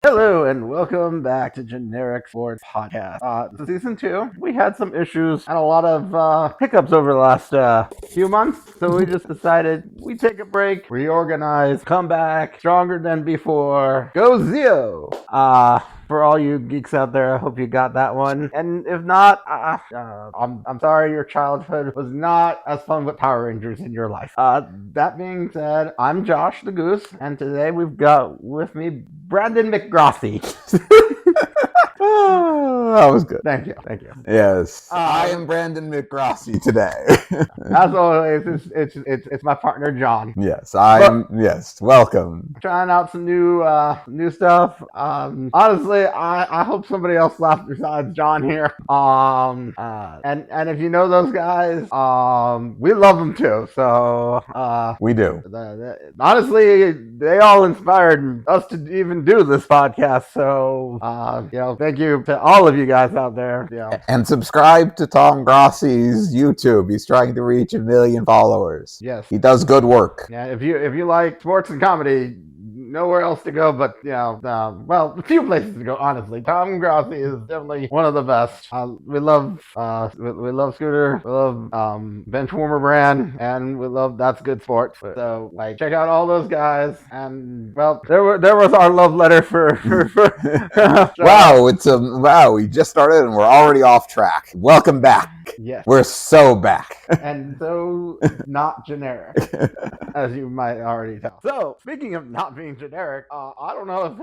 Hello and welcome back to Generic Sports Podcast. Season 2, we had some issues and a lot of hiccups over the last few months, so we just decided we take a break, reorganize, come back stronger than before. Go Zio! For all you geeks out there, I hope you got that one. And if not, I'm sorry your childhood was not as fun with Power Rangers in your life. That being said, I'm Josh the Goose, and today we've got with me Brandon McGrossi. That was good. Thank you. Yes, I am Brandon McGrossi today. As always, it's my partner John. Yes, yes, welcome. Trying out some new stuff. Honestly, I hope somebody else left besides John here. And if you know those guys, we love them too. So we do. Honestly, they all inspired us to even do this podcast. So thank you to all of you guys out there. And subscribe to Tom Grossi's YouTube. He's trying to reach 1 million followers. Yes, he does good work. Yeah, if you like sports and comedy, nowhere else to go but a few places to go. Honestly, Tom Grossi is definitely one of the best. We love Scooter, we love Benchwarmer Brand, and we love That's Good Sports. So check out all those guys. And there was our love letter for Wow, we just started and we're already off track. Welcome back. Yes, we're so back. And so not generic, as you might already tell. So speaking of not being generic, I don't know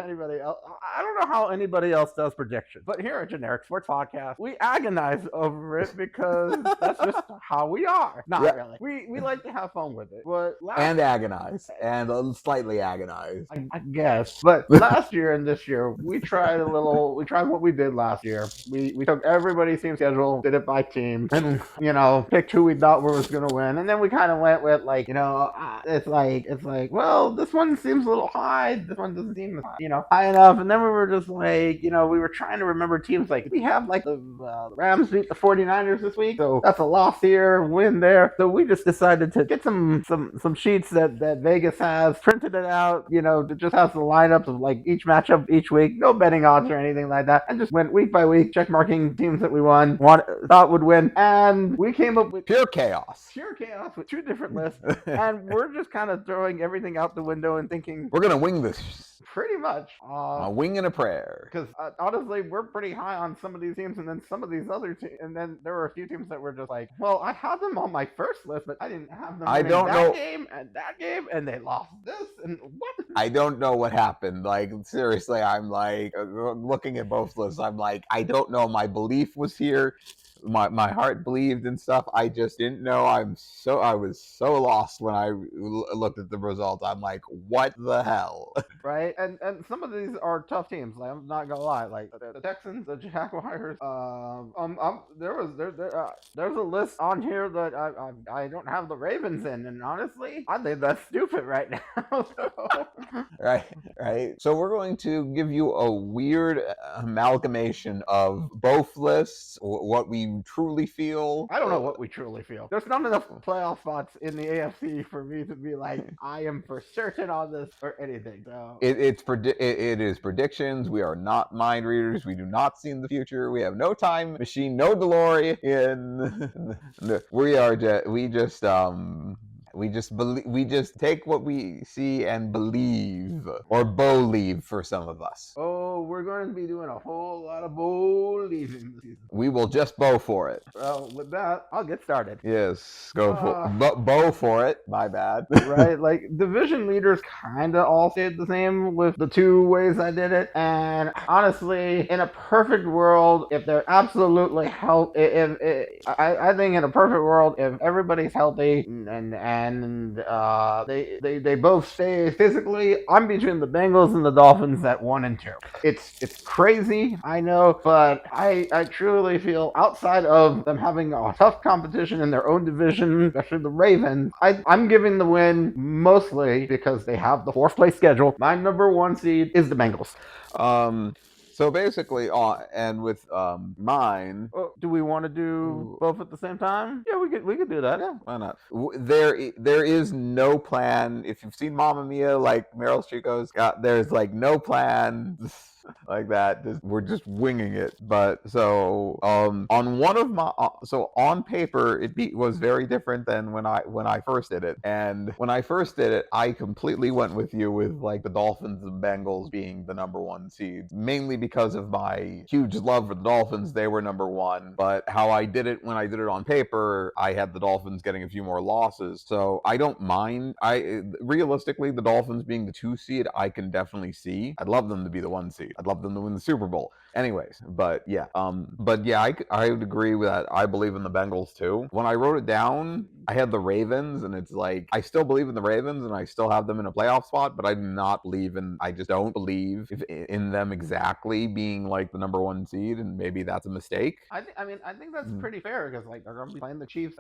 how anybody else does predictions, but here at Generic Sports Podcast, we agonize over it because that's just how we are. Not really. We like to have fun with it, but agonize and slightly agonize, I guess. But last year and this year, we tried what we did last year. We took everybody's team schedule, did it by team, and picked who we thought was going to win, and then we kind of went with it's like, well, this one seems a little high, this one doesn't seem high enough, and then we were just we were trying to remember teams. We have the Rams beat the 49ers this week, so that's a loss here, win there. So we just decided to get some sheets that Vegas has, printed it out, that just has the lineups of each matchup each week, no betting odds or anything like that, and just went week by week, check marking teams that we thought would win, and we came up with pure chaos with two different lists, and we're just kind of throwing everything out the window and thinking we're gonna wing this. Pretty much. A wing and a prayer. Because honestly, we're pretty high on some of these teams, and then some of these other teams, and then there were a few teams that were just well, I had them on my first list, but I didn't have them that game, and they lost this, and what? I don't know what happened. Seriously, I'm looking at both lists. I'm I don't know. My belief was here. My heart believed and stuff. I just didn't know. I was so lost when I looked at the results. I'm what the hell? Right? And some of these are tough teams. I'm not gonna lie. The Texans, the Jaguars. There's a list on here that I don't have the Ravens in, and honestly, I think that's stupid right now. Right. So we're going to give you a weird amalgamation of both lists. What we truly feel. I don't know what we truly feel. There's not enough playoff spots in the AFC for me to be I am for certain on this or anything. So it is predictions. We are not mind readers. We do not see in the future. We have no time machine, no DeLorean. We just take what we see and believe, or believe for some of us. Oh, we're going to be doing a whole lot of believing this season. We will just bow for it. Well, with that, I'll get started. Yes, bow for it. My bad. Right, division leaders kind of all stayed the same with the two ways I did it. And honestly, in a perfect world, if they're absolutely healthy, I think in a perfect world, if everybody's healthy and they both stay physically, I'm between the Bengals and the Dolphins at 1 and 2. It's crazy, I know, but I truly feel outside of them having a tough competition in their own division, especially the Ravens, I'm giving the win mostly because they have the 4th place schedule. My number 1 seed is the Bengals. So basically, and with mine. Oh, do we want to do both at the same time? Yeah, we could do that. Yeah, why not? There is no plan. If you've seen Mamma Mia, like Meryl Streep goes, there's like no plan. Like that, we're just winging it. But so on one of my so on paper it was very different than when I first did it. And when I first did it, I completely went with you with like the Dolphins and Bengals being the number 1 seeds, mainly because of my huge love for the Dolphins. They were number 1. But how I did it when I did it on paper, I had the Dolphins getting a few more losses. So I don't mind. Realistically, the Dolphins being the 2 seed, I can definitely see. I'd love them to be the 1 seed. I'd love them to win the Super Bowl. Anyways, but yeah, I would agree with that. I believe in the Bengals too. When I wrote it down, I had the Ravens, and it's like I still believe in the Ravens, and I still have them in a playoff spot, but I just don't believe in them exactly being like the number 1 seed, and maybe that's a mistake. I think that's pretty fair because like they're gonna be playing the Chiefs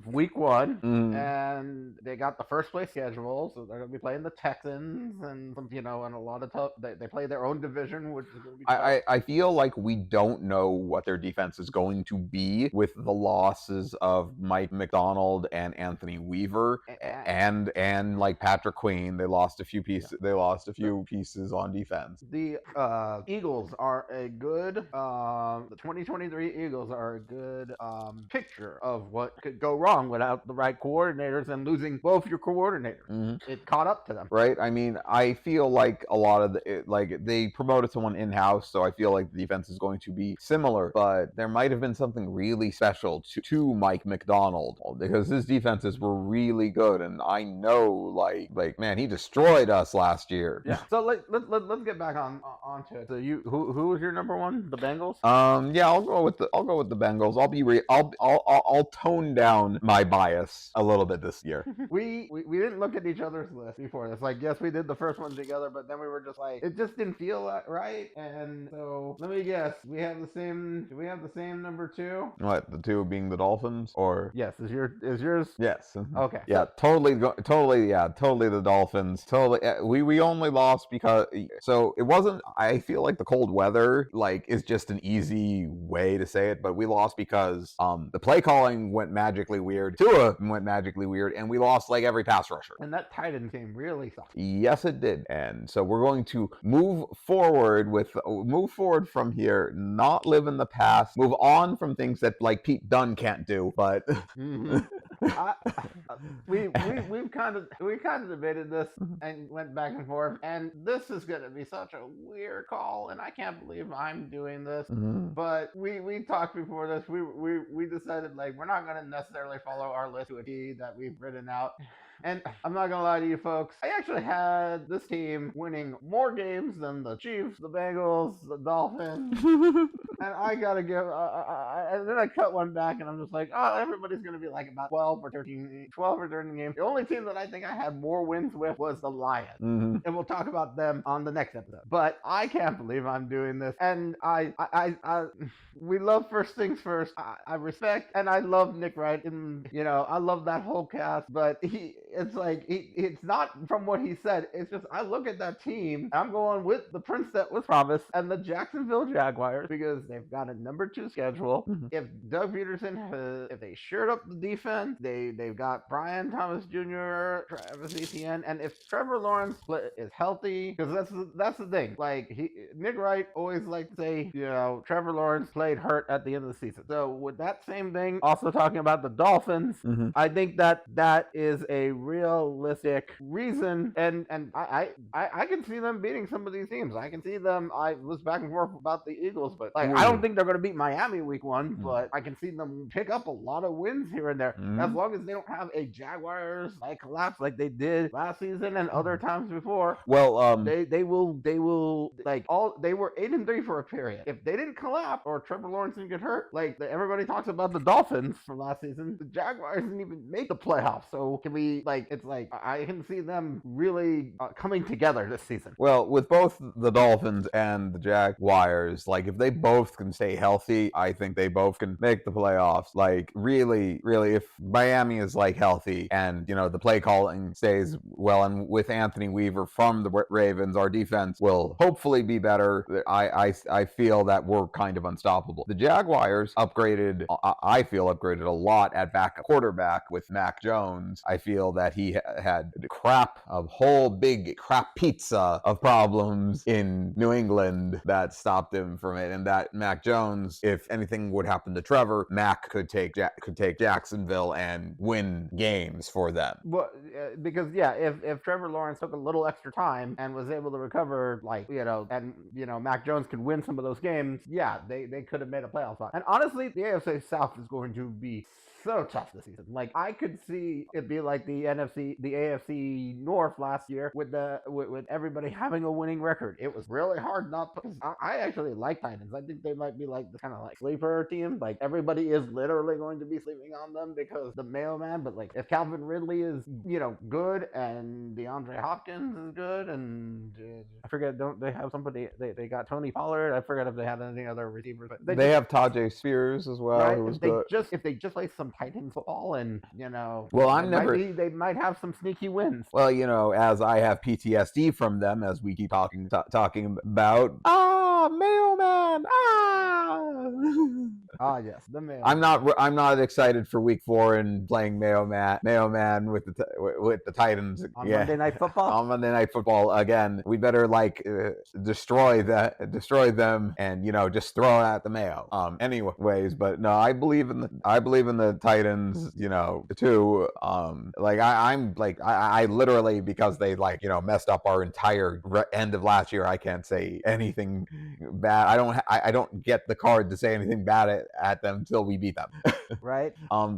week 1, and they got the first place schedule, so they're gonna be playing the Texans and and a lot of tough. They play their own division, which is gonna be tough. I feel like we don't know what their defense is going to be with the losses of Mike McDonald and Anthony Weaver and like Patrick Queen. They lost a few pieces. They lost a few pieces on defense. The Eagles are a good the 2023 Eagles are a good picture of what could go wrong without the right coordinators and losing both your coordinators. It caught up to them, right? I mean, I feel like a lot of like they promoted someone in-house, so I feel like the defense is going to be similar, but there might have been something really special to Mike McDonald because his defenses were really good, and I know like man, he destroyed us last year. Yeah. So let's get back onto it. So who was your number 1? The Bengals? Yeah, I'll go with the Bengals. I'll tone down my bias a little bit this year. we didn't look at each other's list before this. Like, yes, we did the first one together, but then we were just like, it just didn't feel right. And so let me guess, do we have the same number 2? What, the 2 being the Dolphins, or yes, is yours? Yes. Okay. Yeah, totally the Dolphins. Totally. We only lost because so it wasn't. I feel like the cold weather is just an easy way to say it, but we lost because the play calling went magically weird. Tua went magically weird, and we lost like every pass rusher. And that Titan game really sucked. Yes, it did. And so we're going to move forward from here, not live in the past, move on from things that like Pete Dunne can't do, but we've kind of debated this and went back and forth, and this is going to be such a weird call, and I can't believe I'm doing this. But we talked before this. We decided like we're not going to necessarily follow our list to a T that we've written out. And I'm not going to lie to you folks, I actually had this team winning more games than the Chiefs, the Bengals, the Dolphins. And I got to give, and then I cut one back and I'm just like, oh, everybody's going to be like about 12 or 13 games. The only team that I think I had more wins with was the Lions. And we'll talk about them on the next episode. But I can't believe I'm doing this. And we love First Things First. I respect and I love Nick Wright. And, I love that whole cast. But it's not from what he said. It's just, I look at that team, I'm going with the prince that was promised and the Jacksonville Jaguars because they've got a number 2 schedule. If Doug Peterson, if they shored up the defense, they've got Brian Thomas Jr., Travis Etienne, and if Trevor Lawrence is healthy, because that's the thing. Like Nick Wright always liked to say, Trevor Lawrence played hurt at the end of the season. So with that same thing, also talking about the Dolphins, I think that is a realistic reason, and I can see them beating some of these teams. I can see them. I was back and forth about the Eagles, but I don't think they're going to beat Miami week 1, but I can see them pick up a lot of wins here and there as long as they don't have a Jaguars collapse like they did last season and other times before. Well, they will they were 8-3 for a period. If they didn't collapse or Trevor Lawrence didn't get hurt, everybody talks about the Dolphins from last season. The Jaguars didn't even make the playoffs, so can we I can see them really coming together this season. Well, with both the Dolphins and the Jaguars, if they both both can stay healthy, I think they both can make the playoffs. Like, really, really, if Miami is like healthy and, the play calling stays well, and with Anthony Weaver from the Ravens, our defense will hopefully be better. I feel that we're kind of unstoppable. The Jaguars I feel upgraded a lot at back quarterback with Mac Jones. I feel that he had a whole big crap pizza of problems in New England that stopped him from it, and that Mac Jones, if anything would happen to Trevor, Mac could take Jacksonville and win games for them. Well, because if Trevor Lawrence took a little extra time and was able to recover, Mac Jones could win some of those games, they could have made a playoff spot. And honestly, the AFC South is going to be so tough this season. Like, I could see it be like the AFC North last year with everybody having a winning record. It was really hard not to, because I actually like Titans. I think they might be like the kind of like sleeper team. Like, everybody is literally going to be sleeping on them because the mailman. But like, if Calvin Ridley is good and DeAndre Hopkins is good, and I forget, don't they have somebody? They got Tony Pollard. I forget if they have any other receivers. But they have Tajay Spears as well, right? who was good. If they just play some Titans football, and they might have some sneaky wins. Well, as I have PTSD from them, as we keep talking about. Mailman! Yes, the mailman. I'm not excited for Week 4 and playing mailman with the Titans on Monday Night Football. On Monday Night Football again. We better destroy them and just throw it at the mail. Anyways, but no, I believe in the Titans. Too. I literally, because they messed up our entire end of last year, I can't say anything bad. I don't get the card to say anything bad at them until we beat them. Right.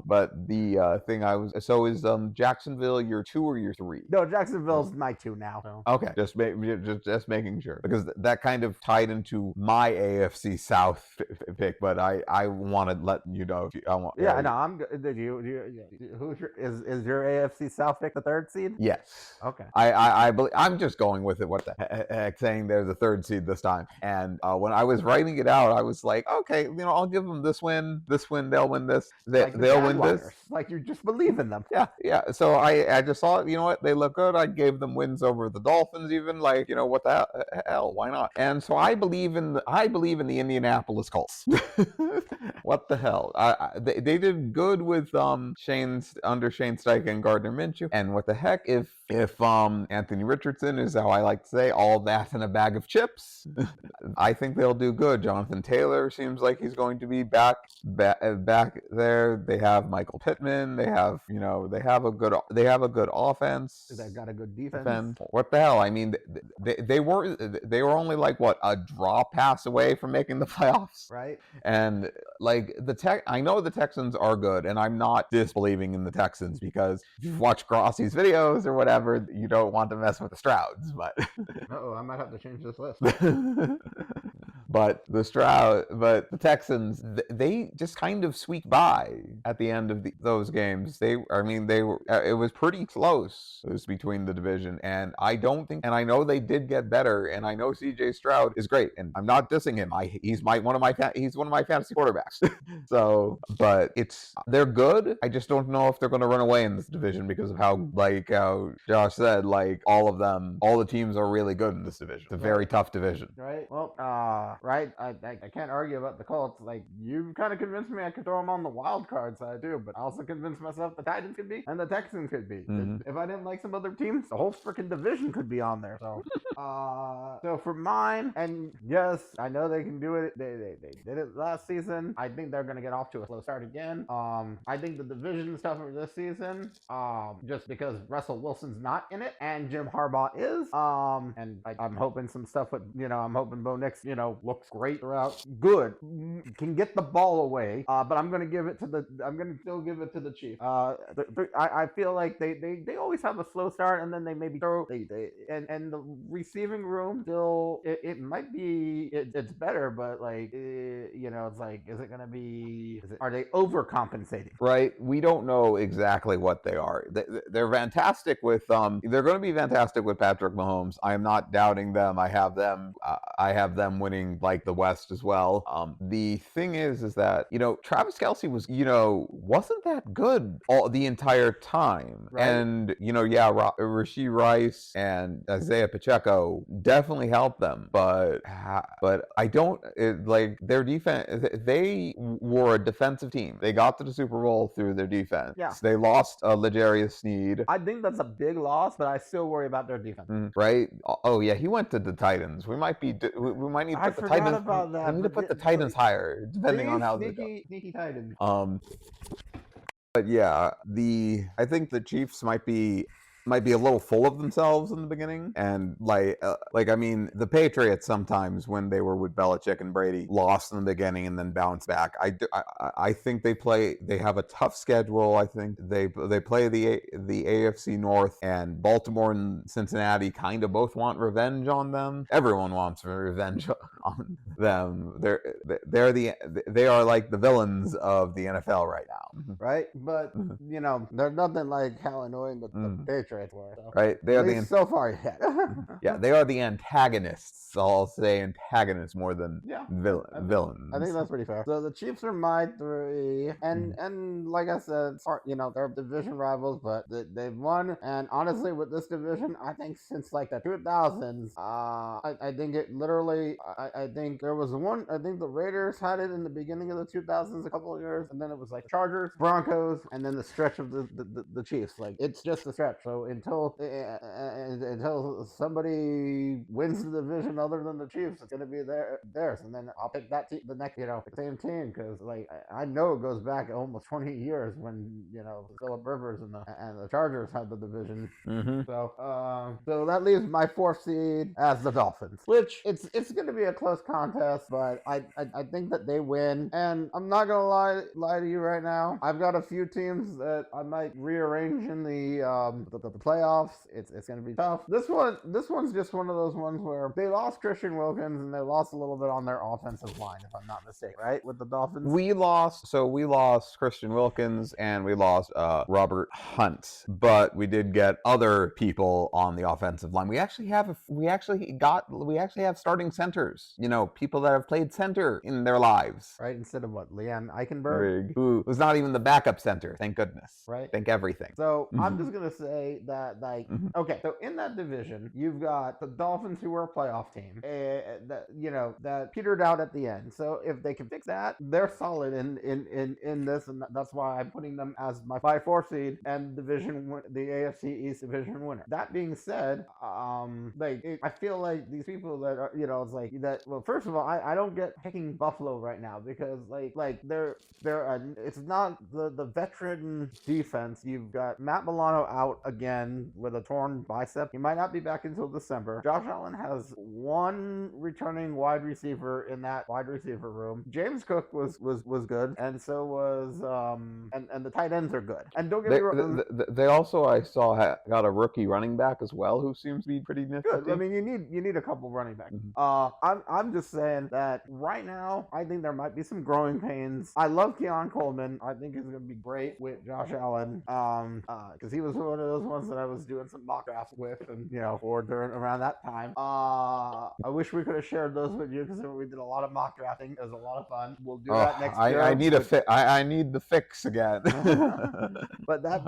But the thing is Jacksonville your 2 or your 3? No, Jacksonville's my 2 now. So. Okay, just making sure, because that kind of tied into my AFC South pick. But I want to let you know if I want. Yeah, no, I'm good. Did you is your AFC South pick the 3rd seed? Yes. Okay. I believe, I'm just going with it. What the heck, saying they're the 3rd seed this time. And when I was writing it out, I was like, okay, I'll give them this win, they'll win this, they'll win this. Like, you just believe in them. Yeah. So I just thought, what, they look good. I gave them wins over the Dolphins, even. Like, what the hell? Why not? And so I believe in the Indianapolis Colts. What the hell? They did good with under Shane Steichen and Gardner Minshew. And what the heck, if Anthony Richardson is, how I like to say, all that in a bag of chips, I think they'll do good. Jonathan Taylor seems like he's going to be back there. They have Michael Pittman. They have a good offense. They've got a good defense. What the hell? I mean, they were only like a draw pass away from making the playoffs, right? And like I know the Texans are good, and I'm not disbelieving in the Texans, because if you've watched Grossi's videos or whatever, you don't want to mess with the Strouds, but I might have to change this list. But the Texans, they just kind of squeaked by at the end of those games. It was pretty close. It was between the division, and I know they did get better, and I know CJ Stroud is great, and I'm not dissing him. He's one of my fantasy quarterbacks. So, but they're good. I just don't know if they're going to run away in this division, because of how Josh said, all the teams are really good in this division. It's a very tough division. Right. Well, right. I can't argue about the Colts. Like, you kind of convinced me I could throw them on the wild card side too, but I also convinced myself the Titans could be and the Texans could be. Mm-hmm. If I didn't like some other teams, the whole freaking division could be on there. So, so for mine, and yes, I know they can do it. They did it last season. I think they're gonna get off to a slow start again. I think the division is tougher this season. Just because Russell Wilson's not in it and Jim Harbaugh is. And I'm hoping some stuff with I'm hoping Bo Nix looks great throughout. Good, can get the ball away. But I'm gonna still give it to the Chiefs. I feel like they always have a slow start, and then they maybe throw and the receiving room still it might be it's better, but it's like, is it gonna be? Are they overcompensating? Right. We don't know exactly what they are. They're fantastic with they're going to be fantastic with Patrick Mahomes. I am not doubting them. I have them winning like the West as well. The thing is that, Travis Kelce was, wasn't that good all the entire time. Right. And, Rashee Rice and Isaiah Pacheco definitely helped them. But I don't, their defense, they were a defensive team. They got to the Super Bowl through their defense. Yeah. They lost L'Jarius Sneed. I think that's a big loss, but I still worry about their defense. Right? Oh yeah, he went to the Titans. We might need to put the Titans. About that. We need to put the Titans higher, depending on how they go. Sneaky Titans. But yeah, I think the Chiefs might be a little full of themselves in the beginning, and the Patriots sometimes, when they were with Belichick and Brady, lost in the beginning and then bounced back. I think they have a tough schedule. I think they play the AFC North, and Baltimore and Cincinnati kind of both want revenge on them. Everyone wants revenge on them. They are like the villains of the NFL right now. Right? But they're nothing like how annoying the Patriots were. So. Right? They are so far yet. Yeah, they are the antagonists. I'll say antagonists more than villains. I think that's pretty fair. So the Chiefs are my 3, and like I said, they're division rivals, but they've won. And honestly, with this division, I think since like the 2000s, I think it literally. I think there was one. I think the Raiders had it in the beginning of the 2000s, a couple of years, and then it was like Chargers, Broncos, and then the stretch of the Chiefs. Like it's just a stretch. So until somebody wins the division other than the Chiefs, it's gonna be theirs. And then I'll pick that the next, same team, because like I know it goes back almost 20 years when Phillip Rivers and the Chargers had the division. So that leaves my 4th seed as the Dolphins, which it's gonna be a close contest, but I think that they win. And I'm not gonna lie to you right now. I've got a few teams that I might rearrange in the playoffs. It's gonna be tough. This one's just one of those ones where they lost Christian Wilkins and they lost a little bit on their offensive line, if I'm not mistaken, right? With the Dolphins, we lost Christian Wilkins and we lost Robert Hunt, but we did get other people on the offensive line. We actually have starting centers. People that have played center in their lives, right? Instead of what, Liam Eichenberg, who was not even the backup center. Thank goodness. Right. Thank everything. So I'm just gonna say that, okay. So in that division, you've got the Dolphins, who were a playoff team, that petered out at the end. So if they can fix that, they're solid in this, and that's why I'm putting them as my 4th seed and the AFC East division winner. That being said, I feel like these people that are, it's like that. Well, first of all, I don't get picking Buffalo right now because it's not the veteran defense. You've got Matt Milano out again with a torn bicep. He might not be back until December. Josh Allen has one returning wide receiver in that wide receiver room. James Cook was good, and so was and the tight ends are good. And don't get me wrong, they also, I saw, got a rookie running back as well who seems to be pretty nifty. Good. I mean, you need a couple running backs. I'm just saying that right now, I think there might be some growing pains. I love Keon Coleman. I think he's going to be great with Josh Allen, because he was one of those ones that I was doing some mock drafts with, and around that time. I wish we could have shared those with you because we did a lot of mock drafting. It was a lot of fun. We'll do that next year. I need the fix again. But that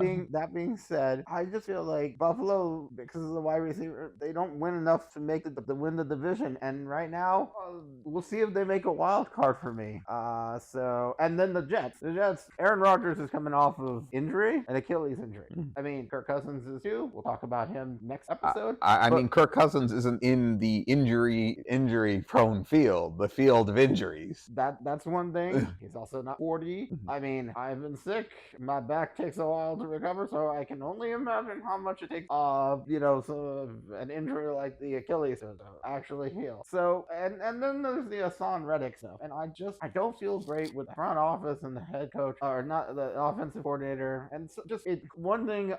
being said, I just feel like Buffalo, because of the wide receiver, they don't win enough to make to win the division. And right now, we'll see if they make a wild card for me. And then the Jets. Aaron Rodgers is coming off of injury, an Achilles injury. I mean, Kirk Cousins is too. We'll talk about him next episode. I mean, Kirk Cousins isn't in the injury-prone field, the field of injuries. That's one thing. He's also not 40. I mean, I've been sick. My back takes a while to recover, so I can only imagine how much it takes, an injury like the Achilles to actually heal. So, and then there's the Hassan Reddick stuff. And I don't feel great with the front office and the head coach, or not the offensive coordinator. And so one thing,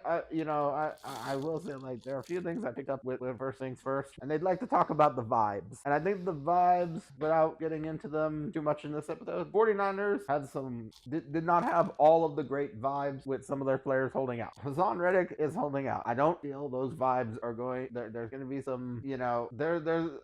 I will say, like, there are a few things I picked up with First Things First, and they'd like to talk about the vibes. And I think the vibes, without getting into them too much in this episode, 49ers had did not have all of the great vibes with some of their players holding out. Hassan Reddick is holding out. I don't feel those vibes are going, there's going to be some,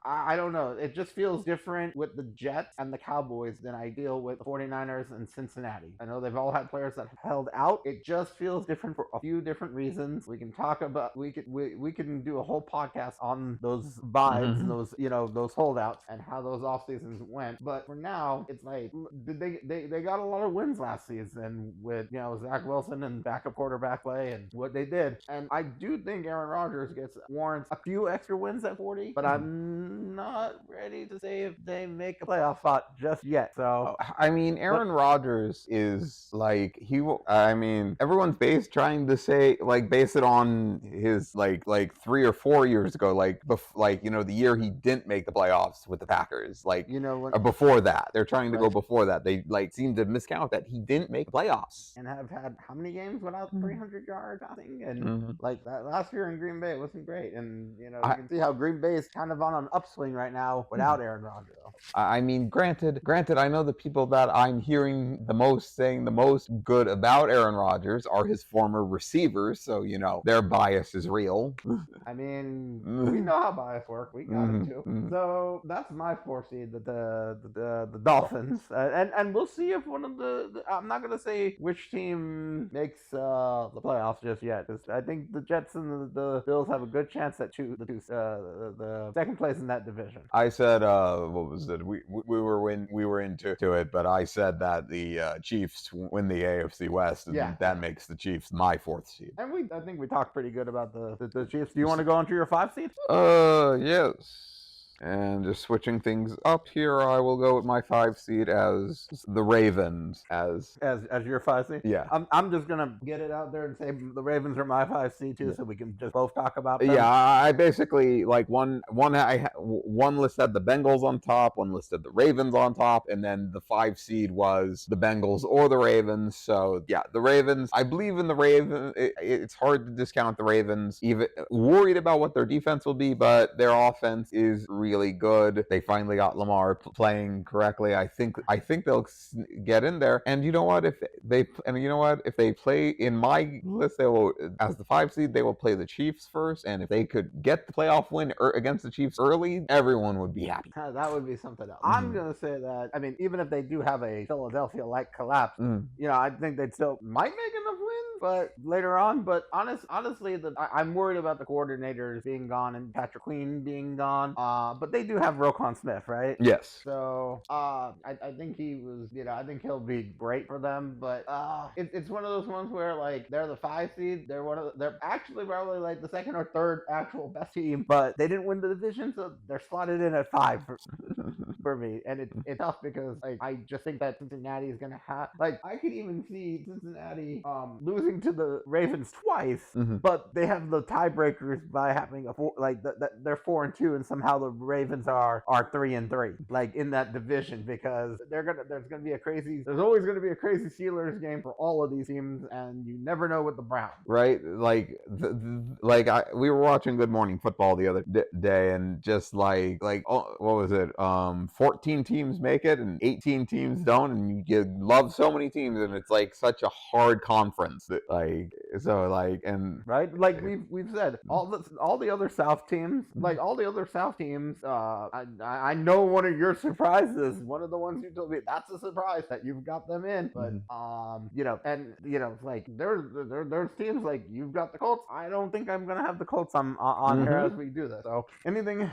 I don't know. It just feels different with the Jets and the Cowboys than I deal with the 49ers and Cincinnati. I know they've all had players that have held out. It just feels different for a few different reasons. We can talk about, we can do a whole podcast on those vibes and those holdouts and how those off seasons went. But for now, it's like, they got a lot of wins last season with, Zach Wilson and backup quarterback play and what they did. And I do think Aaron Rodgers warrants a few extra wins at 40, but I'm not ready to say if they make a playoff spot just yet. So I mean, Aaron Rodgers is like everyone's trying to say, like, base it on his like 3 or 4 years ago, the year he didn't make the playoffs with the Packers, before that. They're trying to go before that. They seem to miscount that he didn't make the playoffs and have had how many games without 300 yards passing, and like that last year in Green Bay, it wasn't great. And you can see how Green Bay is kind of on an upswing right now without Aaron Rodgers. I mean, granted, I know the people that I'm hearing the most saying the most good about Aaron Rodgers are his former receivers, so their bias is real. I mean, we know how bias work. We got it too. So that's my 4 seed, the Dolphins, and we'll see if one of the I'm not gonna say which team makes the playoffs just yet, because I think the Jets and the Bills have a good chance at the second place in that division. I said, what was it? We were into it, but I said that the Chiefs win the AFC West, and that makes the Chiefs my 4th seed. And I think we talked pretty good about the Chiefs. Do you want to go on to your 5 seed? Yes. And just switching things up here, I will go with my 5 seed as the Ravens. As your 5 seed? Yeah. I'm just gonna get it out there and say the Ravens are my 5 seed too, so we can just both talk about them. Yeah, I basically one listed the Bengals on top, one listed the Ravens on top, and then the 5 seed was the Bengals or the Ravens. So yeah, the Ravens. I believe in the Ravens. It's hard to discount the Ravens. Even worried about what their defense will be, but their offense is really good. They finally got Lamar playing correctly. I think they'll get in there. And you know what? If they play in my list, they will, as the 5 seed, they will play the Chiefs first. And if they could get the playoff win against the Chiefs early, everyone would be happy. That would be something else. I'm gonna say that. I mean, even if they do have a Philadelphia-like collapse, I think they'd still might make enough wins, but later on. But honestly, I'm worried about the coordinators being gone and Patrick Queen being gone. But they do have Roquan Smith, right? Yes. So I think he was, I think he'll be great for them. But it's one of those ones where, like, they're the 5 seed. They're actually probably like the 2nd or 3rd actual best team, but they didn't win the division, so they're slotted in at 5 for me. And it's tough because, like, I just think that Cincinnati is gonna have, like, I could even see Cincinnati losing to the Ravens twice, but they have the tiebreakers by having they're 4-2, and somehow the Ravens are 3-3, like, in that division, because there's always gonna be a crazy Steelers game for all of these teams, and you never know with the Browns. Right? Like, we were watching Good Morning Football the other day, and just what was it? 14 teams make it, and 18 teams don't, and you love so many teams, and it's like such a hard conference that, right? Like we've said, all the other South teams, I know one of your surprises, one of the ones you told me, that's a surprise that you've got them in. But like there's teams like you've got the Colts. I don't think I'm gonna have the Colts on here as we do this. So anything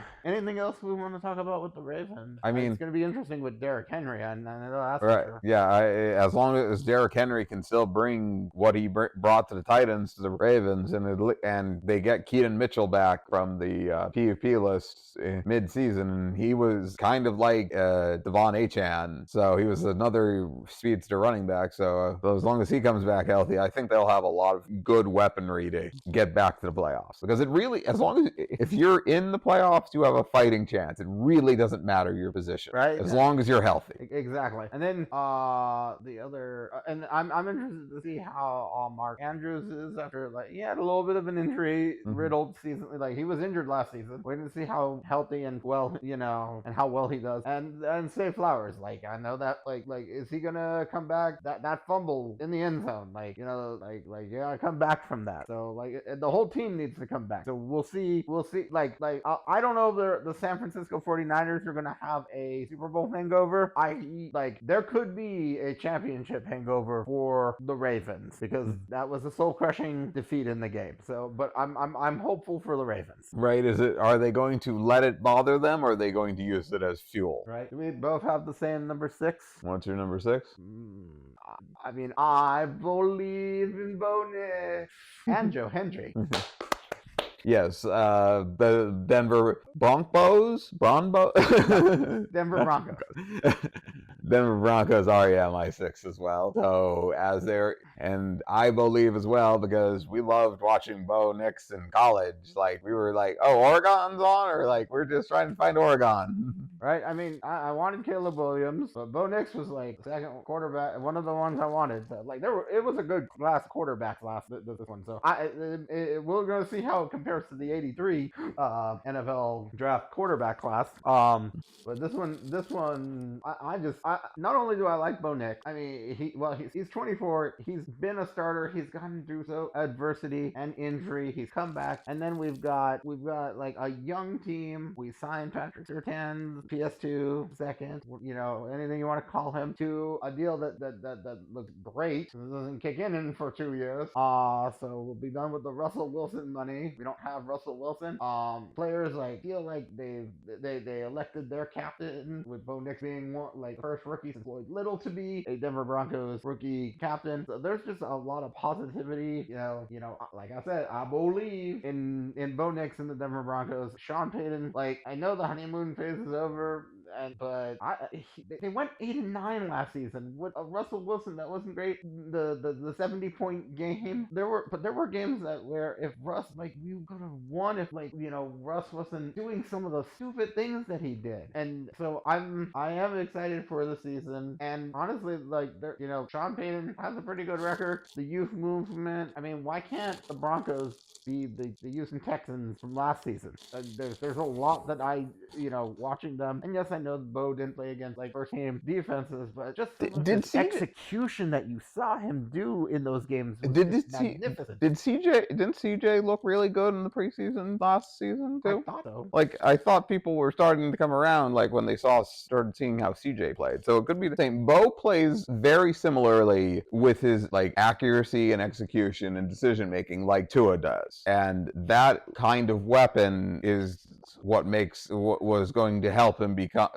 else we want to talk about with the Ravens? I mean, it's gonna be interesting with Derrick Henry, and I know that's right. Sure. Yeah, as long as Derrick Henry can still bring what he brought to the Titans to the Ravens, and they get Keaton Mitchell back from the PUP list mid-season, and he was kind of like Devon Achane, so he was another speedster running back. So as long as he comes back healthy, I think they'll have a lot of good weaponry to get back to the playoffs. Because it really, if you're in the playoffs, you have a fighting chance. It really doesn't matter your position, right? As long as you're healthy. Exactly. And then the other, and I'm interested to see how Mark Andrews bruises after like he had a little bit of an injury riddled season. Like he was injured last season. Waiting to see how healthy and well, and how well he does. And Say Flowers, like I know that like is he gonna come back? That fumble in the end zone, like come back from that. So like the whole team needs to come back. So we'll see. Like I don't know if the San Francisco 49ers are gonna have a Super Bowl hangover. There could be a championship hangover for the Ravens because that was a soul crushing defeat in the game. So, but I'm hopeful for the Ravens. Right? Are they going to let it bother them, or are they going to use it as fuel? Right? Do we both have the same number 6? What's your number 6? I mean, I believe in Bo Nix and Joe Hendry. Yes, the Denver Broncos. Denver Broncos. Denver Broncos are my 6 as well. So and I believe as well because we loved watching Bo Nix in college. Like we were like, oh, Oregon's on, or like we're just trying to find Oregon. Right? I mean, I wanted Caleb Williams, but Bo Nix was like second quarterback, one of the ones I wanted. So, like it was a good last quarterback this one. So we're gonna see how it compares to the '83 NFL draft quarterback class. But this one, I not only do I like Bo Nix, I mean he's 24. He's been a starter. He's gotten through adversity and injury. He's come back, and then we've got like a young team. We signed Patrick Surtain, PS2 second, anything you want to call him, to a deal that looks great. It doesn't kick in for 2 years. So we'll be done with the Russell Wilson money. We don't have Russell Wilson. Players feel like they elected their captain, with Bo Nix being one, like first rookie since Floyd Little to be a Denver Broncos rookie captain. So there's just a lot of positivity. Like I said, I believe in Bo Nix and the Denver Broncos. Sean Payton, like I know the honeymoon phase is over, but they went 8-9 last season with Russell Wilson. That wasn't great. The 70-point game. There were games where if Russ, we could have won if Russ wasn't doing some of the stupid things that he did. And so I am excited for the season. And honestly, Sean Payton has a pretty good record. The youth movement. I mean, why can't the Broncos be the Houston Texans from last season? There's a lot that I watching them. And yes, I know Bo didn't play against first game defenses, but just execution that you saw him do in those games was magnificent. Didn't CJ look really good in the preseason last season too? I thought so. I thought people were starting to come around when they started seeing how CJ played. So it could be the same. Bo plays very similarly with his accuracy and execution and decision making like Tua does. And that kind of weapon is what was going to help him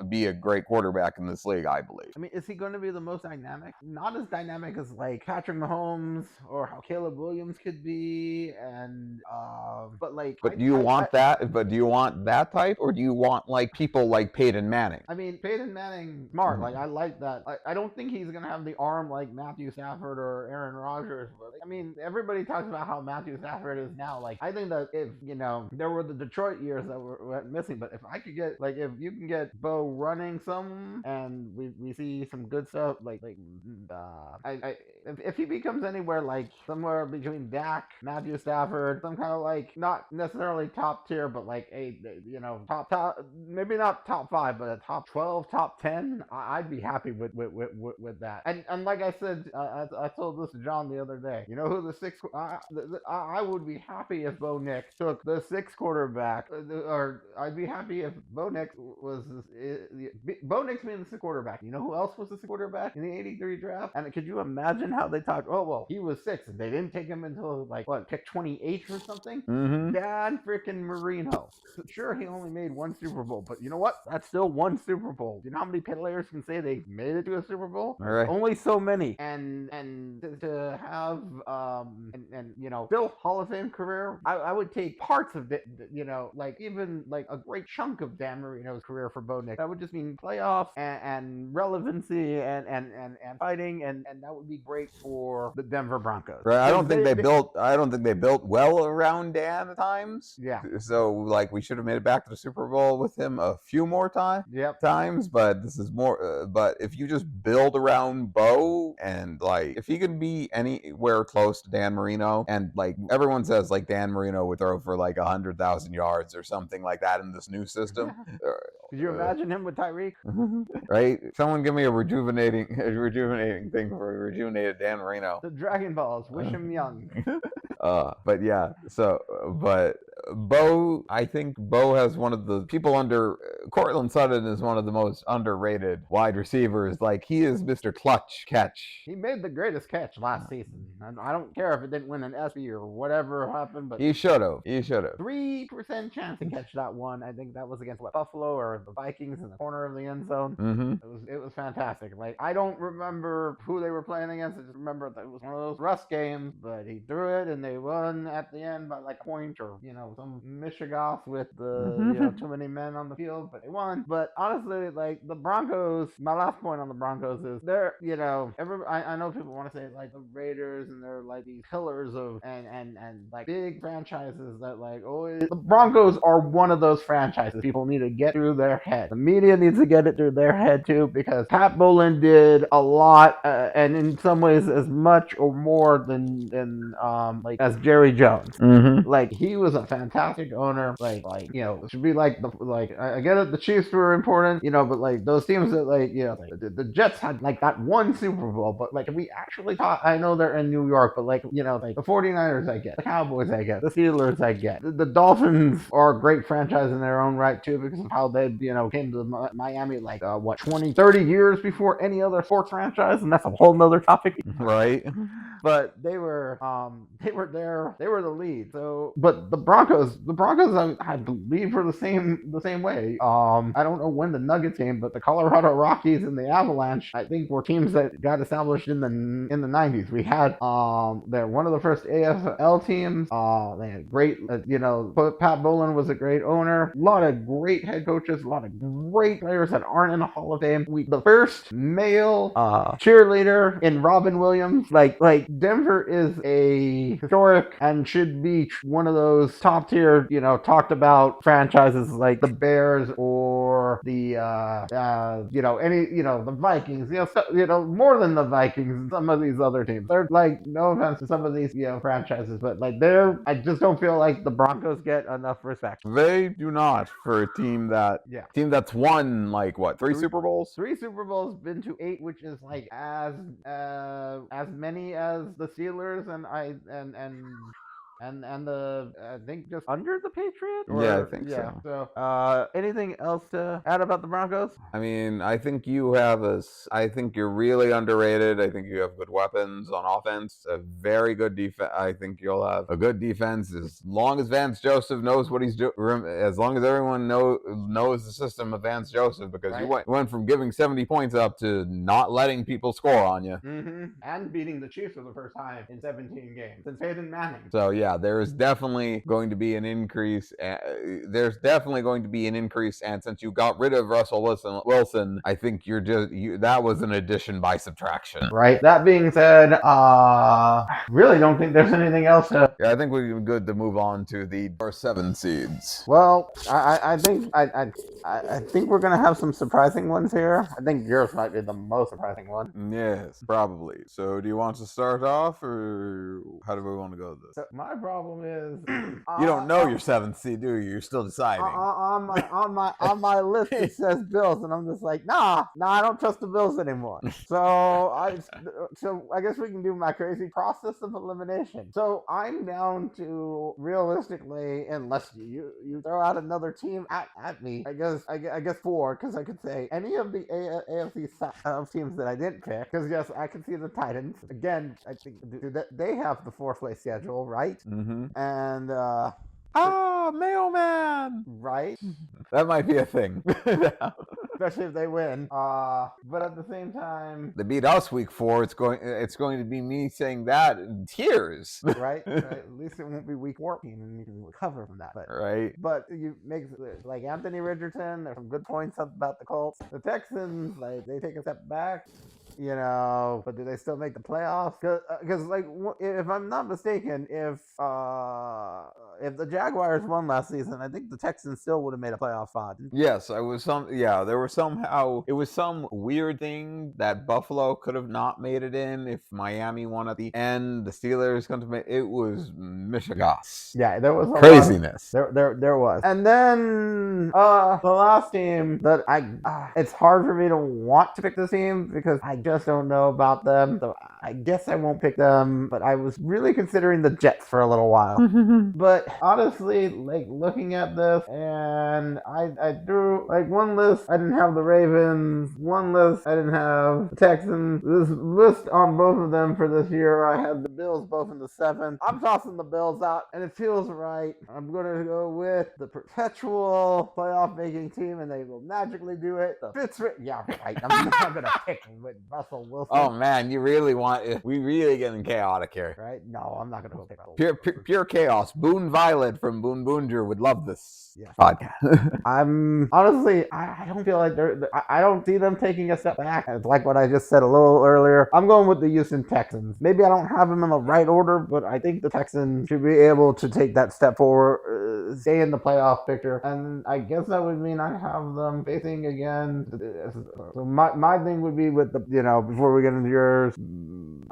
be a great quarterback in this league, I believe. I mean, is he going to be the most dynamic? Not as dynamic as Patrick Mahomes or how Caleb Williams could be, But do you want that type, or do you want people like Peyton Manning? I mean, Peyton Manning, smart. Mm-hmm. I like that. I don't think he's gonna have the arm like Matthew Stafford or Aaron Rodgers. But I mean, everybody talks about how Matthew Stafford is now. I think that if there were the Detroit years that were missing, but if I could get if you can get Bo running some, and we see some good stuff, if he becomes anywhere somewhere between Dak, Matthew Stafford, some kind of not necessarily top tier, but top, maybe not top 5, but a top 12, top 10, I'd be happy with that. And like I said, I told this to John the other day. You know who the 6th? I would be happy if Bo Nix took the 6th quarterback, or I'd be happy if Bo Nix was Bo Nix being the 6th quarterback. You know who else was the 6th quarterback in the '83 draft? And could you imagine how they talked? Oh well, he was 6, and they didn't take him until pick 28 or something. Mm-hmm. Dan freaking Marino. Sure, he only made 1 Super Bowl, but you know what? That's still 1 Super Bowl. Do you know how many players can say they made it to a Super Bowl? All right. Only so many. And to have Bill Hall of Fame career, I would take parts of it. Even a great chunk of Dan Marino's career for Bo Nix. That would just mean playoffs and relevancy and fighting, and that would be great for the Denver Broncos. Right. I don't think they built well around Dan at times. Yeah. So like we should have made it back to the Super Bowl with him a few more times, but this is more. But if you just build around Bo, and like if he could be anywhere close to Dan Marino, and like everyone says, like Dan Marino would throw for like 100,000 yards or something like that in this new system. Could you imagine him with Tyreek? Right? Someone give me a rejuvenating thing for a rejuvenated Dan Marino. The Dragon Balls. Wish him young. But yeah, but Bo, I think Bo has one of the people under Cortland Sutton is one of the most underrated wide receivers. Like he is Mr. Clutch Catch. He made the greatest catch last season. I don't care if it didn't win an ESPY or whatever happened, but he should have. 3% chance to catch that one. I think that was against Buffalo or the Vikings in the corner of the end zone. Mm-hmm. It was fantastic. Like I don't remember who they were playing against. I just remember that it was one of those Russ games, but he threw it and they won at the end by like a point or some mishigoff with the too many men on the field, but they won. But honestly, like the Broncos, my last point on the Broncos is they're I know people want to say like the Raiders and they're like these pillars of and like big franchises that like always the Broncos are one of those franchises people need to get through their head. The media needs to get it through their head too, because Pat Bowlen did a lot and in some ways as much or more than like as Jerry Jones. Like he was a fantastic owner. Like it should be like I get it, the Chiefs were important, but like those teams that the Jets had like that one Super Bowl, but like if we actually talk, I know they're in New York, but like like the 49ers I get, the Cowboys I get, the Steelers I get, the Dolphins are a great franchise in their own right too because of how they came to Miami like 20-30 years before any other sports franchise, and that's a whole nother topic. Right. But they were there, they were the lead. So but the Broncos I believe were the same way. I don't know when the Nuggets came, but the Colorado Rockies and the Avalanche I think were teams that got established in the 90s. We had they're one of the first AFL teams. They had great Pat Bowlen was a great owner, a lot of great head coaches, a lot of great players that aren't in the Hall of Fame. The first male cheerleader in Robin Williams. Like Denver is a historic and should be one of those top tier, talked about franchises like the Bears or the the Vikings, more than the Vikings and some of these other teams. They're like, no offense to some of these franchises, but like I just don't feel like the Broncos get enough respect. They do not, for a team that's won like what, three Super Bowls? 3 Super Bowls, been to 8, which is like as many as the Steelers and the I think just under the Patriots. I think so. So, anything else to add about the Broncos? I mean, I think I think you're really underrated. I think you have good weapons on offense, a very good defense. I think you'll have a good defense as long as Vance Joseph knows what he's doing. As long as everyone knows the system of Vance Joseph, because you went from giving 70 points up to not letting people score on you, and beating the Chiefs for the first time in 17 games since Peyton Manning. So yeah. There is definitely going to be an increase. And since you got rid of Russell Wilson, I think that was an addition by subtraction. Right. That being said, really don't think there's anything else to. Yeah, I think we're good to move on to the 7 seeds. Well, I think we're gonna have some surprising ones here. I think yours might be the most surprising one. Yes, probably. So, do you want to start off, or how do we want to go with this? So my problem is you don't know your 7th seed, do you? You're still deciding. On my list it says Bills, and I'm just like, nah, I don't trust the Bills anymore. So I guess we can do my crazy process of elimination. So I'm down to, realistically, unless you throw out another team at me, I guess 4, because I could say any of the AFC teams that I didn't pick. Because yes, I can see the Titans again. I think they have the 4th-place schedule, right? And Mailman! Right? That might be a thing. especially if they win. But at the same time, they beat us week 4. It's going to be me saying that in tears. right? At least it won't be week 14 and you can recover from that. But you make like Anthony Richardson. There's some good points about the Colts. The Texans, like they take a step back. But do they still make the playoffs? Because like, if I'm not mistaken, if the Jaguars won last season, I think the Texans still would have made a playoff spot. Yes, there was it was some weird thing that Buffalo could have not made it in if Miami won at the end. The Steelers come to make it was Michigas. Yeah, there was craziness. There was, and then the last team that it's hard for me to want to pick this team because I just don't know about them. So I guess I won't pick them, but I was really considering the Jets for a little while. But honestly, like looking at this, and I drew like one list, I didn't have the Ravens, one list, I didn't have the Texans. This list on both of them for this year, I had the Bills both in the 7th. I'm tossing the Bills out, and it feels right. I'm going to go with the perpetual playoff making team, and they will magically do it. The yeah, right. I'm not going to pick with Russell Wilson. Oh man, we really getting chaotic here. Right? No, I'm not going to go pick Russell. Pure chaos. Boone Violet from Boone Boonger would love this podcast. I'm honestly, I don't feel like I don't see them taking a step back. It's like what I just said a little earlier. I'm going with the Houston Texans. Maybe I don't have them in the right order, but I think the Texans should be able to take that step forward, stay in the playoff picture, and I guess that would mean I have them facing again. So my thing would be with the before we get into yours.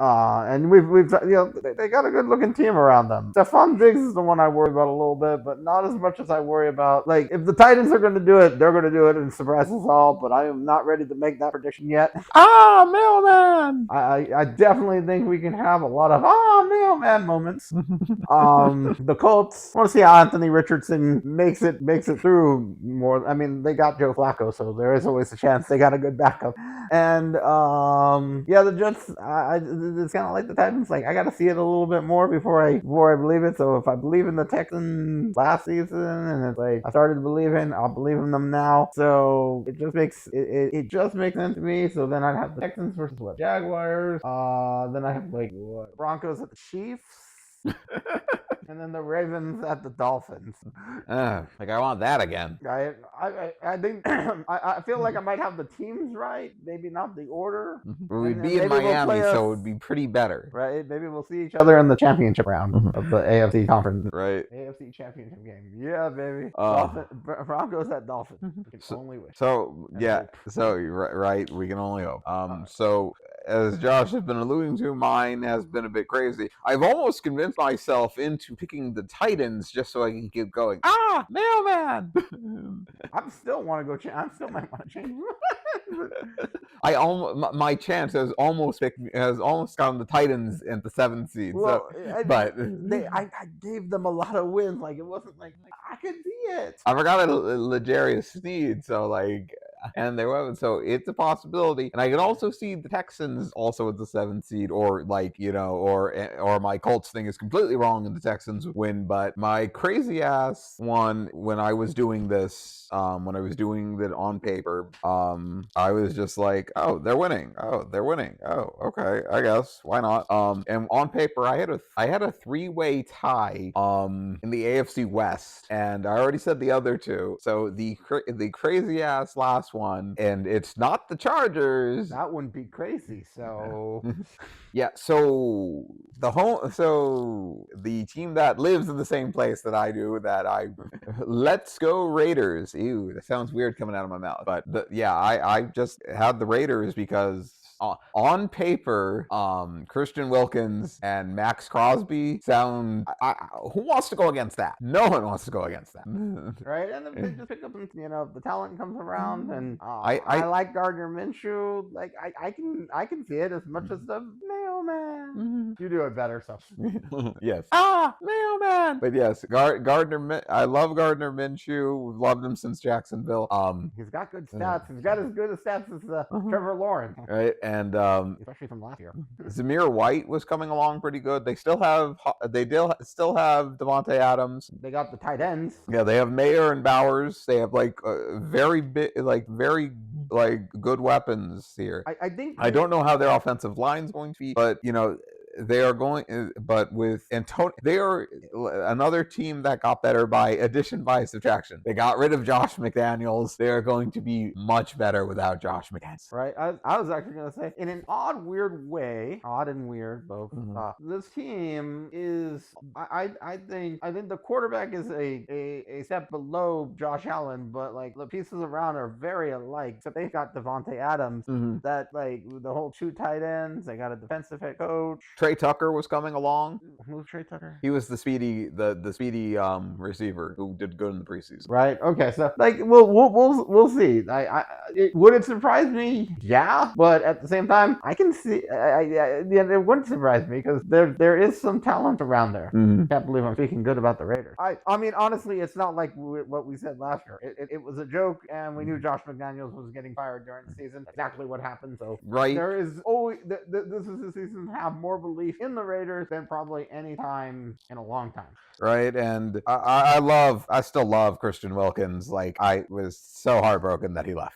And we've they got a good looking team around them. Stephon Diggs is the one I worry about a little bit, but not as much as I worry about like if the Titans are going to do it, they're going to do it and surprise us all. But I am not ready to make that prediction yet. Mailman! I definitely think we can have a lot of mailman moments. The Colts, I want to see how Anthony Richardson makes it through more. I mean, they got Joe Flacco, so there is always a chance they got a good backup. And the Jets, it's kind of like the Titans. Like I got to see it a little bit more before I believe it. So if I believe in the Texans last season, and it's like I started believing, I'll believe in them now. So it just makes sense to me. So then I'd have the Texans versus Jaguars. Then I have like Broncos at the Chiefs. And then the Ravens at the Dolphins. I want that again. I think I feel like I might have the teams right, maybe not the order. We'd be in Miami, so it would be pretty better. Right? Maybe we'll see each other in the championship round of the AFC conference. Right. AFC championship game. Yeah, baby. Broncos at Dolphins. We can only wish. So right, we can only hope. So as Josh has been alluding to, mine has been a bit crazy. I've almost convinced myself into picking the Titans just so I can keep going. Mailman! I still want to go. I still might want to change. My chance has almost gotten the Titans at the 7th seed. Well, but I gave them a lot of wins. Like it wasn't like I could see it. I forgot L'Jarius Sneed, so like. And they were, so it's a possibility. And I can also see the Texans also at the 7th seed, or like, or my Colts thing is completely wrong and the Texans win. But my crazy ass one, when I was doing this, when I was doing it on paper, I was just like, oh, they're winning. Oh, okay, I guess. Why not? And on paper, I had a 3-way tie, in the AFC West. And I already said the other two. So the crazy ass last one, and it's not the Chargers. That wouldn't be crazy. So yeah, so the team that lives in the same place that I do, let's go Raiders. Ew, that sounds weird coming out of my mouth, but I just had the Raiders because on paper, Christian Wilkins and Max Crosby sound. Who wants to go against that? No one wants to go against that. Right, and they just pick up some, the talent comes around, and I like Gardner Minshew. Like I can see it as much as the Mailman. You do it better, so. Yes. Mailman. But yes, I love Gardner Minshew. We've loved him since Jacksonville. He's got good stats. He's got as good a stats as Trevor Lawrence. Right, and especially from last year. Zamir White was coming along pretty good. They still have Devontae Adams. They got the tight ends. Yeah, they have Mayer and Bowers. They have like very good weapons here. I don't know how their offensive line's going to be, but they are going, but with Antonio, they are another team that got better by addition by subtraction. They got rid of Josh McDaniels. They are going to be much better without Josh McDaniels. Right. I was actually going to say, in an odd and weird both. This team is, I think the quarterback is a step below Josh Allen, but like the pieces around are very alike. Except they've got Devontae Adams. That like the whole 2 tight ends. They got a defensive head coach. Trey Tucker was coming along. Who's Trey Tucker? He was the speedy receiver who did good in the preseason. Right. Okay. So like we'll see. Would it surprise me? Yeah. But at the same time, I can see. It wouldn't surprise me because there is some talent around there. Can't believe I'm speaking good about the Raiders. I mean honestly, it's not like what we said last year. It was a joke, and we knew Josh McDaniels was getting fired during the season. Exactly what happened. So right. There is always this is the season to have more belief in the Raiders than probably any time in a long time. Right, and I still love Christian Wilkins. Like, I was so heartbroken that he left,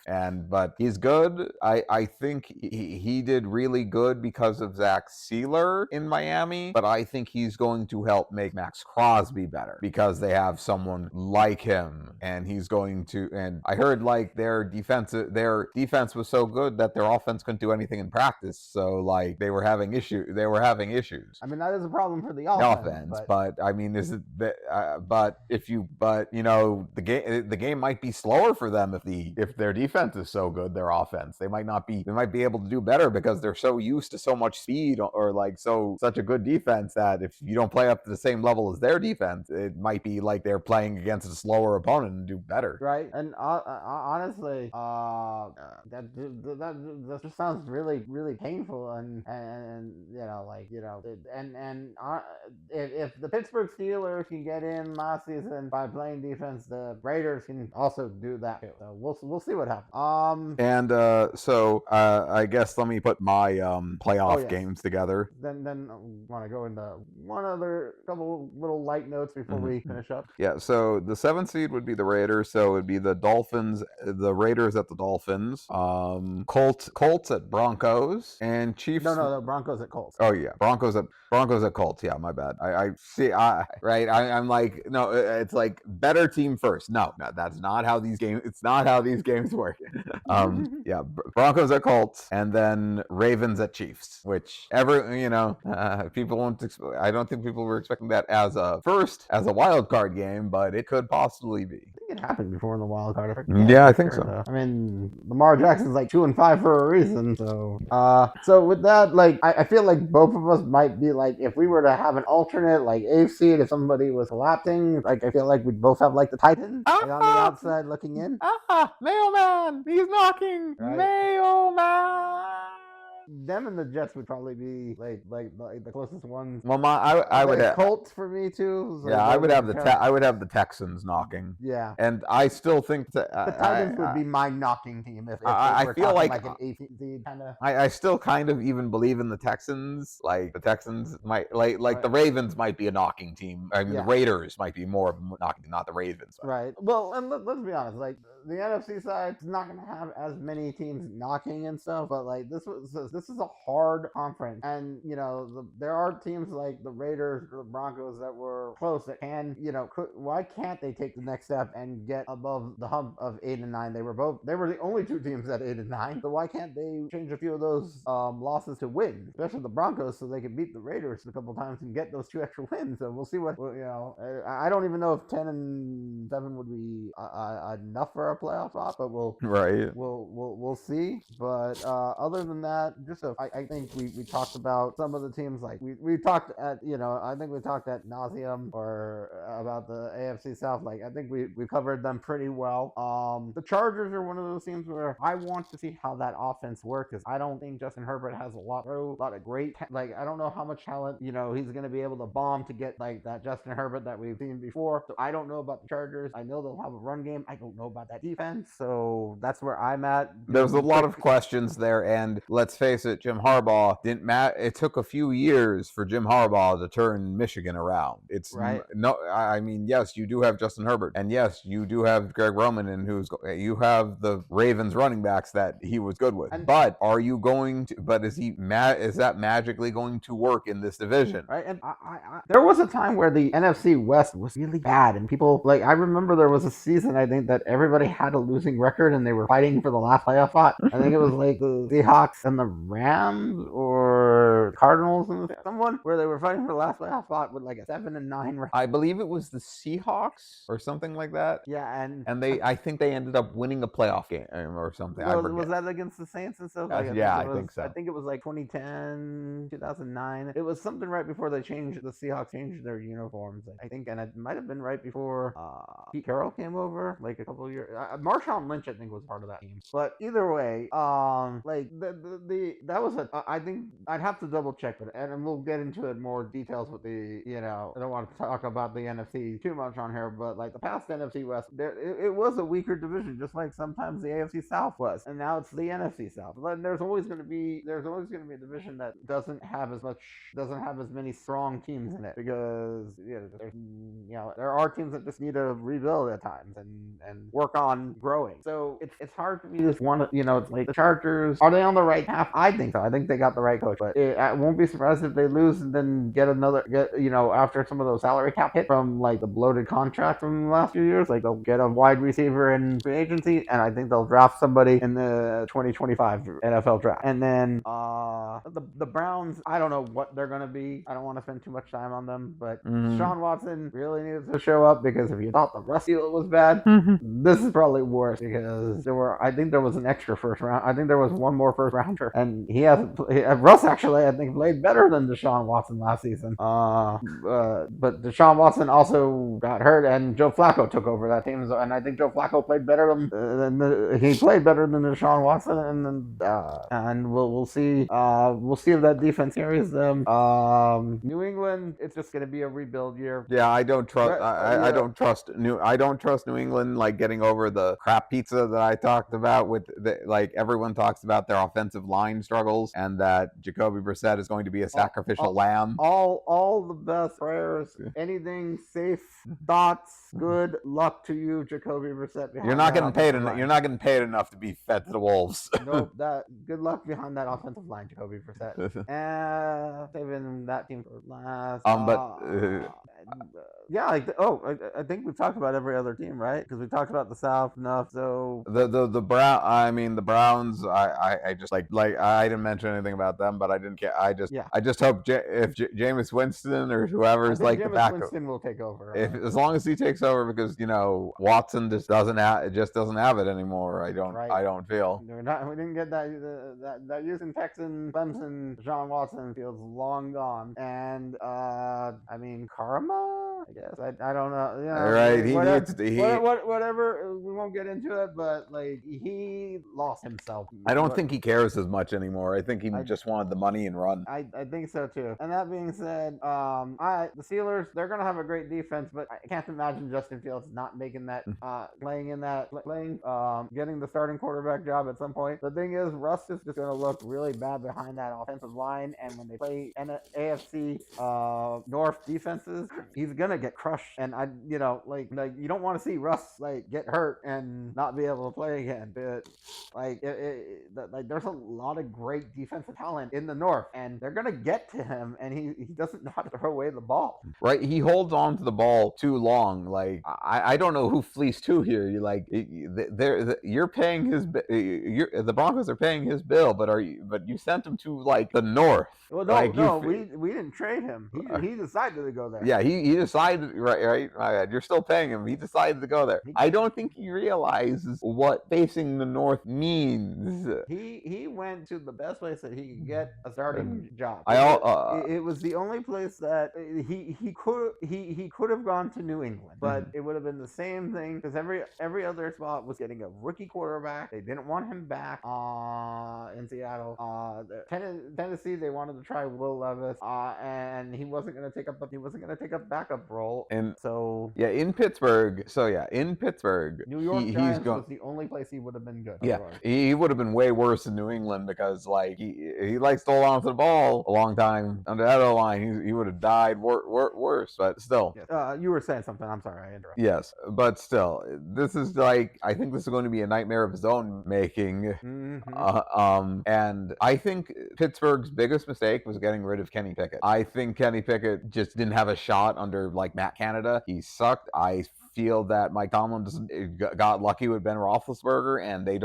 but he's good. I think he did really good because of Zach Sealer in Miami, but I think he's going to help make Max Crosby better because they have someone like him, and he's going to. And I heard like their defense was so good that their offense couldn't do anything in practice, so like they were having issues. I mean, that is a problem for the offense. But I mean, is it? But the game might be slower for them if their defense is so good, their offense they might be able to do better because they're so used to so much speed or like such a good defense that if you don't play up to the same level as their defense, it might be like they're playing against a slower opponent and do better. Right, and honestly, that just sounds really really painful and if the Pittsburgh Steelers can get in last season by playing defense, the Raiders can also do that too. So we'll see what happens. So I guess let me put my playoff games together. Then I want to go into one other couple little light notes before we finish up. Yeah. So the 7th seed would be the Raiders. So it would be the Dolphins, the Raiders at the Dolphins, Colts at Broncos, and Chiefs. No, Broncos at Colts. Oh yeah, Broncos at Colts. Yeah, my bad. I'm like, no, it's like better team first. No, that's not how these games. It's not how these games work. Yeah, Broncos at Colts, and then Ravens at Chiefs. Which people won't. I don't think people were expecting that as a wild card game, but it could possibly be. I think it happened before in the wild card. I think so. I mean, Lamar Jackson's like 2-5 for a reason. So with that, like, I feel like both of us might be like, if we were to have an alternate like AFC, if somebody was collapsing, like I feel like we'd both have like the Titans on the outside looking in. Mailman, he's knocking. Right. Mailman. Them and the Jets would probably be like the closest ones. Well, I would have Colts for me too. Like, yeah, I would have the Texans knocking. Yeah, and I still think that the Titans would be my knocking team if I feel like an 8th seed kind of. I still kind of even believe in the Texans. Like the Texans might right. The Ravens might be a knocking team. I mean, the Raiders might be more of a knocking, not the Ravens. Right. Well, and let's be honest. Like the NFC side is not going to have as many teams knocking and stuff, but like this is a hard conference, and there are teams like the Raiders or the Broncos that were close that can why can't they take the next step and get above the hump of 8 and 9? They were the only 2 teams at 8 and 9, so why can't they change a few of those losses to wins, especially the Broncos, so they can beat the Raiders a couple times and get those 2 extra wins? So we'll see what I don't even know if 10-7 would be enough for a playoff spot, but Right. we'll see. But other than that, I think we talked about some of the teams. Like we talked at I think we talked at nauseum or about the AFC South. Like I think we covered them pretty well. The Chargers are one of those teams where I want to see how that offense works, because I don't think Justin Herbert has a lot of great like I don't know how much talent he's going to be able to bomb to get like that Justin Herbert that we've seen before. So I don't know about the Chargers. I know they'll have a run game. I don't know about that defense. So that's where I'm at. There's a lot of questions there, and let's face it, Jim Harbaugh didn't matter. It took a few years for Jim Harbaugh to turn Michigan around. It's right. No, I mean, yes, you do have Justin Herbert, and yes, you do have Greg Roman, and you have the Ravens running backs that he was good with. But are you going to? But is that magically going to work in this division? Right. And there was a time where the NFC West was really bad, and people I remember there was a season I think that everybody had a losing record, and they were fighting for the last playoff spot. I think it was like the Seahawks and the Rams or Cardinals and someone where they were fighting for the last playoff spot with like a 7-9 record. I believe it was the Seahawks or something like that. Yeah, and I think they ended up winning a playoff game or something. Was that against the Saints and stuff? I think so. I think it was like 2010, 2009. It was something right before the Seahawks changed their uniforms. I think, and it might have been right before Pete Carroll came over, like a couple of years. Marshawn Lynch, I think, was part of that team. But either way, like that was I think I'd have to double check, and we'll get into it more details with the I don't want to talk about the NFC too much on here, but like the past NFC West, it was a weaker division, just like sometimes the AFC South was, and now it's the NFC South. But there's always going to be a division that doesn't have as many strong teams in it, because there are teams that just need to rebuild at times and work on growing. So it's hard for me to want to it's like the Chargers, are they on the right path? I think so. I think they got the right coach, but I won't be surprised if they lose and then get after some of those salary cap hit from like the bloated contract from the last few years, like they'll get a wide receiver in free agency, and I think they'll draft somebody in the 2025 NFL draft. And then the Browns, I don't know what they're going to be. I don't want to spend too much time on them, but Sean Watson really needs to show up, because if you thought the Russ deal was bad, this is probably worse, because I think there was an extra first round. I think there was one more first rounder, and Russ actually, I think, played better than Deshaun Watson last season. But Deshaun Watson also got hurt, and Joe Flacco took over that team, and I think Joe Flacco played better than Deshaun Watson, and we'll see. We'll see if that defense carries them. New England, it's just going to be a rebuild year. Yeah, I don't trust. I don't trust New England, like getting over the crap pizza that I talked about. Everyone talks about their offensive line struggles, and that Jacoby Brissett is going to be a sacrificial lamb. All the best prayers. Anything safe thoughts. Good luck to you, Jacoby Brissett. You're not getting paid enough. You're not getting paid enough to be fed to the wolves. Nope. Good luck behind that offensive line, Jacoby Brissett. Saving that team for last. I think we've talked about every other team, right? Because we talked about the South enough. So the Browns. I just like I didn't mention anything about them, but I didn't care. I just hope if Jameis Winston or whoever is like the backup, Winston will take over. As long as he takes over, because Watson just doesn't have it anymore. I don't feel. We didn't get that Houston Texan Clemson Deshaun Watson feels long gone, and karma. I guess I don't know. Right? Whatever. We won't get into it, but like he lost himself. I don't think he cares as much anymore. I think he just wanted the money and run. I think so too. And that being said, the Steelers, they're gonna have a great defense, but I can't imagine Justin Fields not making that getting the starting quarterback job at some point. The thing is, Russ is just gonna look really bad behind that offensive line, and when they play AFC North defenses, he's gonna get crushed. And you don't want to see Russ get hurt and not be able to play again. But there's a lot of great defensive talent in the North, and they're gonna get to him, and he doesn't know how to throw away the ball. Right, he holds on to the ball too long. I don't know who fleeced who here. You're paying his. The Broncos are paying his bill, but you sent him to the North. Well, no, we didn't trade him. He decided to go there. Yeah, he he decided, right, you're still paying him. He decided to go there. I don't think he realizes what facing the North means. He went to the best place that he could get a starting job. It was the only place that he could have gone to New England, but it would have been the same thing because every other spot was getting a rookie quarterback. They didn't want him back in Seattle. Tennessee, they wanted to try Will Levis, and he wasn't going to take a backup role. And so in Pittsburgh. New York Giants was the only place he would have been good. Yeah, he would have been way worse in New England because like he likes to hold on to the ball a long time under that O-line. He would have died worse, but still. Yes. You were saying something. I'm sorry, I interrupted. Yes, but still, this is like I think this is going to be a nightmare of his own making. And I think Pittsburgh's biggest mistake was getting rid of Kenny Pickett. I think Kenny Pickett just didn't have a shot under like Matt Canada. He sucked. I feel that Mike Tomlin got lucky with Ben Roethlisberger, and they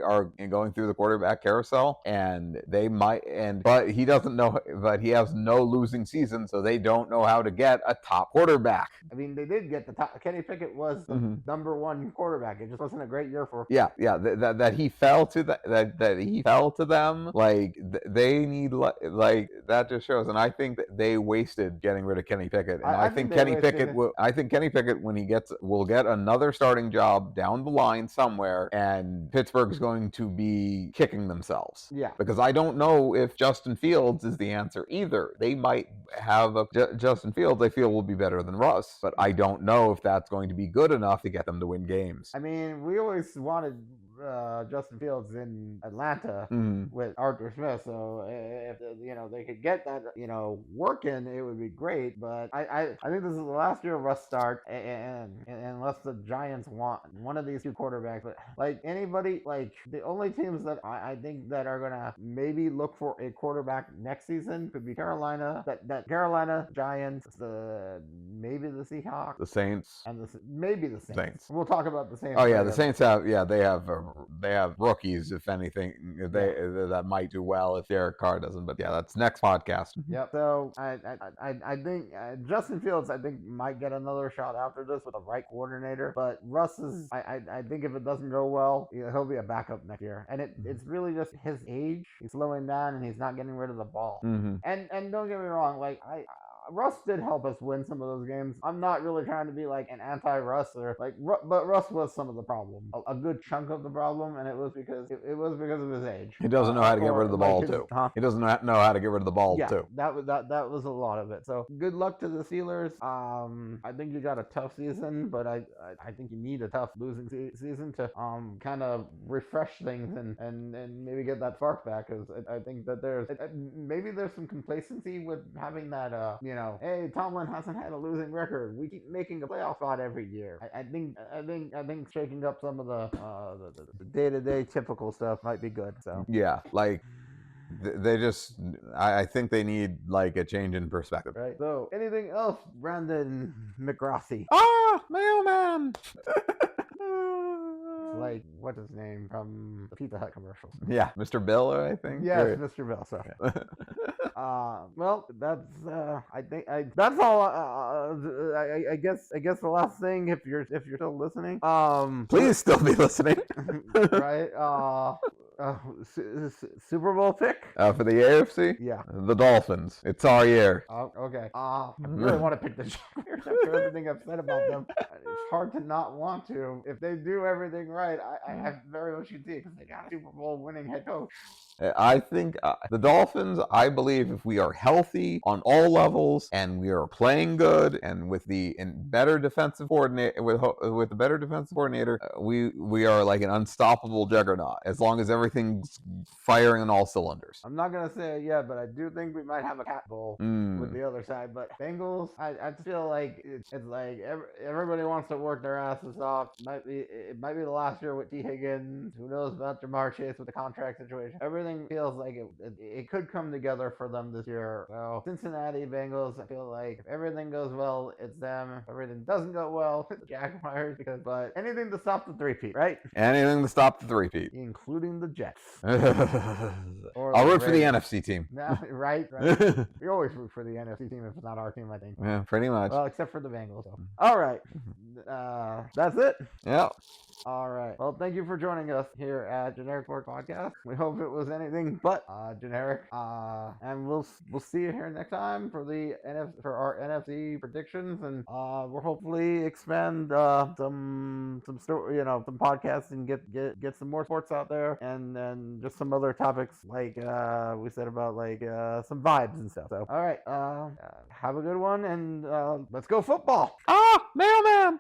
are going through the quarterback carousel, and but he doesn't know, but he has no losing season, so they don't know how to get a top quarterback. I mean, they did get the top. Kenny Pickett was the number one quarterback. It just wasn't a great year for. Yeah. That he fell to that he fell to them. Like they need like that just shows, and I think that they wasted getting rid of Kenny Pickett, and I think Kenny Pickett when he will get another starting job down the line somewhere, and Pittsburgh's going to be kicking themselves. Yeah. Because I don't know if Justin Fields is the answer either. They might have a Justin Fields they feel will be better than Russ, but I don't know if that's going to be good enough to get them to win games. I mean, we always wanted Justin Fields in Atlanta with Arthur Smith, so if they could get that working, it would be great. But I think this is the last year of Russ start, and unless the Giants want one of these two quarterbacks, but like anybody, like the only teams that I think that are gonna maybe look for a quarterback next season could be Carolina, that Carolina Giants, maybe the Seahawks, the Saints, and maybe the Saints. We'll talk about the Saints. Oh yeah, the Saints they have rookies, if anything, that might do well if Derek Carr doesn't. But yeah, that's next podcast. Yep. So I think Justin Fields might get another shot after this with the right coordinator. But Russ is I think if it doesn't go well, he'll be a backup next year. And it's really just his age. He's slowing down and he's not getting rid of the ball. And don't get me wrong, like Russ did help us win some of those games. I'm not really trying to be like an anti-Russ or but Russ was some of the problem, a good chunk of the problem, and it was because of his age. He doesn't know how to get rid of the ball too. He doesn't know how to get rid of the ball too. That was a lot of it. So good luck to the Steelers. I think you got a tough season, but I think you need a tough losing season to kind of refresh things and maybe get that spark back, because I think that maybe there's some complacency with having that hey, Tomlin hasn't had a losing record. We keep making a playoff spot every year. I think shaking up some of the day-to-day typical stuff might be good. So yeah, like they just I think they need like a change in perspective. Right. So anything else, Brandon McGrossi? Mailman. Like, what's his name from the Pizza Hut commercials? Yeah, Mr. Bill, I think. Yes, Mr. Bill. Sorry. Well, that's that's all. I guess the last thing, if you're still listening, please still be listening. Right. Super Bowl pick for the AFC. Yeah, the Dolphins. It's our year. Okay. I really want to pick the Jaguars after everything I've said about them. It's hard to not want to. If they do everything right, I have very much to see, because they got a Super Bowl winning head coach. I think the Dolphins, I believe if we are healthy on all levels and we are playing good and with the better defensive coordinator, with the better defensive coordinator, we are like an unstoppable juggernaut as long as everything's firing on all cylinders. I'm not going to say it yet, but I do think we might have a cat bowl with the other side. But Bengals, I feel like it's like everybody wants to work their asses off. It might be the last year with T. Higgins. Who knows about Jamar Chase with the contract situation. Everything feels like it could come together for them this year. So Cincinnati Bengals, I feel like if everything goes well, it's them. If everything doesn't go well, it's Jaguars. But anything to stop the three-peat, right? Anything to stop the three-peat, including the Jets. Or I'll root for the radio. NFC team. Nah, right. We always root for the NFC team if it's not our team, I think. Yeah, pretty much. Well, except for the Bengals. So. All right. That's it. Yeah. All right. Well, thank you for joining us here at Generic Sport Podcast. We hope it was anything but generic. And we'll see you here next time for our NFC predictions, and we'll hopefully expand some podcasts and get some more sports out there, and then just some other topics like we said about like some vibes and stuff. So, all right. Have a good one, and let's go football. Ah, mailman.